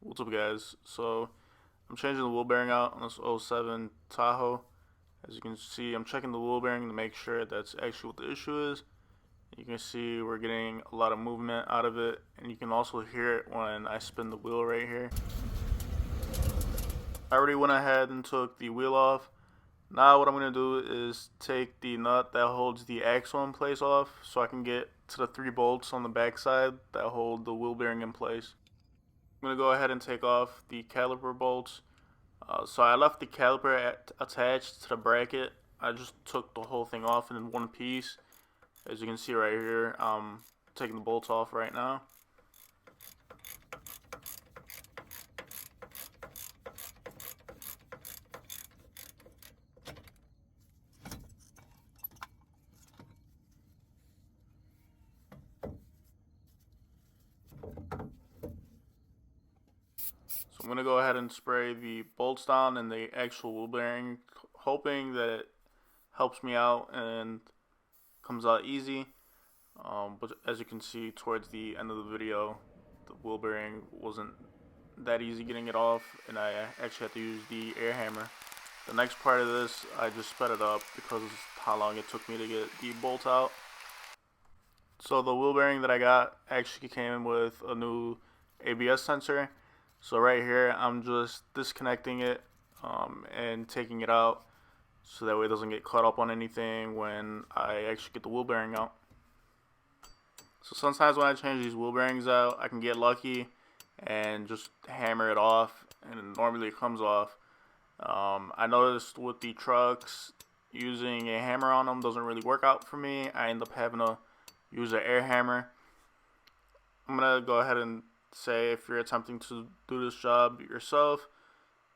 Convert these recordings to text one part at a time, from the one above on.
What's up, guys? So I'm changing the wheel bearing out on this '07 Tahoe. As you can see, I'm checking the wheel bearing to make sure that's actually what the issue is. You can see we're getting a lot of movement out of it, and you can also hear it when I spin the wheel right here. I already went ahead and took the wheel off. Now what I'm going to do is take the nut that holds the axle in place off so I can get to the 3 bolts on the back side that hold the wheel bearing in place. I'm going to go ahead and take off the caliper bolts. So I left the caliper attached to the bracket. I just took the whole thing off in one piece. As you can see right here, I'm taking the bolts off right now. So I'm going to go ahead and spray the bolts down and the actual wheel bearing, hoping that it helps me out and comes out easy. But as you can see towards the end of the video, the wheel bearing wasn't that easy getting it off, and I actually had to use the air hammer. The next part of this, I just sped it up because of how long it took me to get the bolt out. So the wheel bearing that I got actually came with a new ABS sensor. So right here, I'm just disconnecting it and taking it out so that way it doesn't get caught up on anything when I actually get the wheel bearing out. So sometimes when I change these wheel bearings out, I can get lucky and just hammer it off, and normally it comes off. I noticed with the trucks, using a hammer on them doesn't really work out for me. I end up having to use an air hammer. I'm going to go ahead and say if you're attempting to do this job yourself,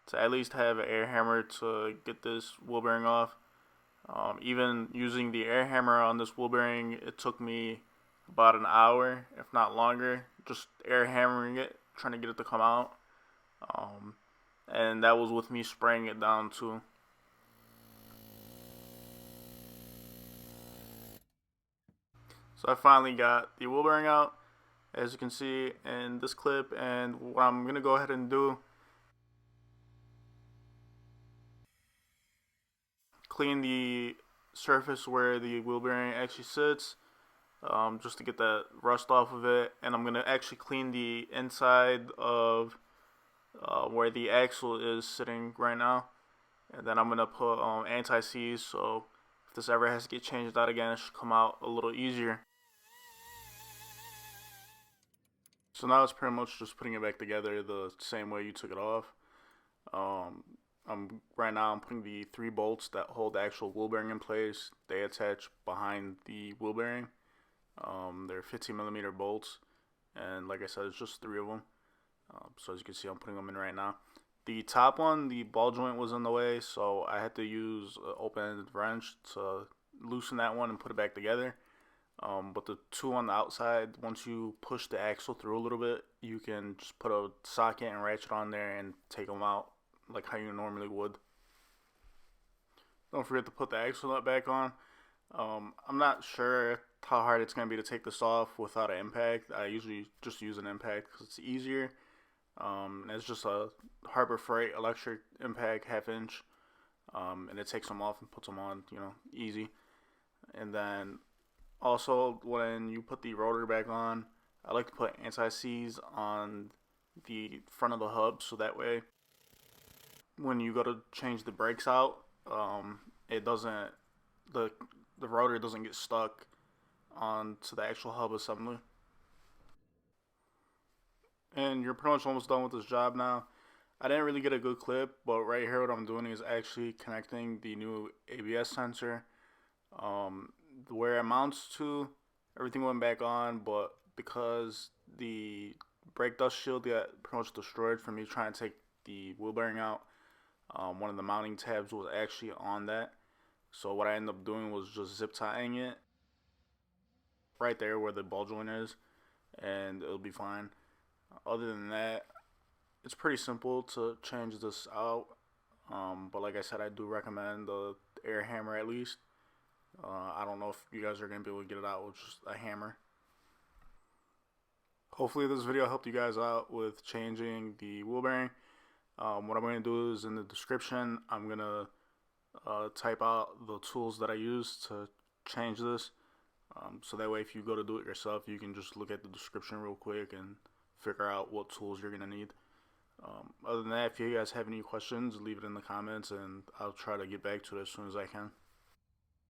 to at least have an air hammer to get this wheel bearing off. Even using the air hammer on this wheel bearing, it took me about an hour, if not longer, just air hammering it, trying to get it to come out. And that was with me spraying it down too. So I finally got the wheel bearing out, as you can see in this clip, and what I'm going to go ahead and do, clean the surface where the wheel bearing actually sits, just to get that rust off of it, and I'm going to actually clean the inside of where the axle is sitting right now, and then I'm going to put anti-seize, so if this ever has to get changed out again, it should come out a little easier. So now it's pretty much just putting it back together the same way you took it off. Right now I'm putting the 3 bolts that hold the actual wheel bearing in place. They attach behind the wheel bearing. They're 15mm bolts, and like I said, it's just 3 of them. So as you can see, I'm putting them in right now. The top one, the ball joint was in the way, so I had to use an open-ended wrench to loosen that one and put it back together. But the 2 on the outside, once you push the axle through a little bit, you can just put a socket and ratchet on there and take them out like how you normally would. Don't forget to put the axle nut back on. I'm not sure how hard it's going to be to take this off without an impact. I usually just use an impact because it's easier. It's just a Harbor Freight electric impact, 1/2 inch. And it takes them off and puts them on, easy. And then also, when you put the rotor back on, I like to put anti-seize on the front of the hub, so that way when you go to change the brakes out, it doesn't, the rotor doesn't get stuck onto the actual hub assembly. And you're pretty much almost done with this job now. I didn't really get a good clip, but right here what I'm doing is actually connecting the new ABS sensor. Where it mounts to, everything went back on, but because the brake dust shield got pretty much destroyed from me trying to take the wheel bearing out, one of the mounting tabs was actually on that. So what I ended up doing was just zip tying it right there where the ball joint is, and it'll be fine. Other than that, it's pretty simple to change this out. But like I said, I do recommend the air hammer at least. I don't know if you guys are going to be able to get it out with just a hammer. Hopefully this video helped you guys out with changing the wheel bearing. What I'm going to do is in the description, I'm going to type out the tools that I use to change this. So that way if you go to do it yourself, you can just look at the description real quick and figure out what tools you're going to need. Other than that, if you guys have any questions, leave it in the comments and I'll try to get back to it as soon as I can.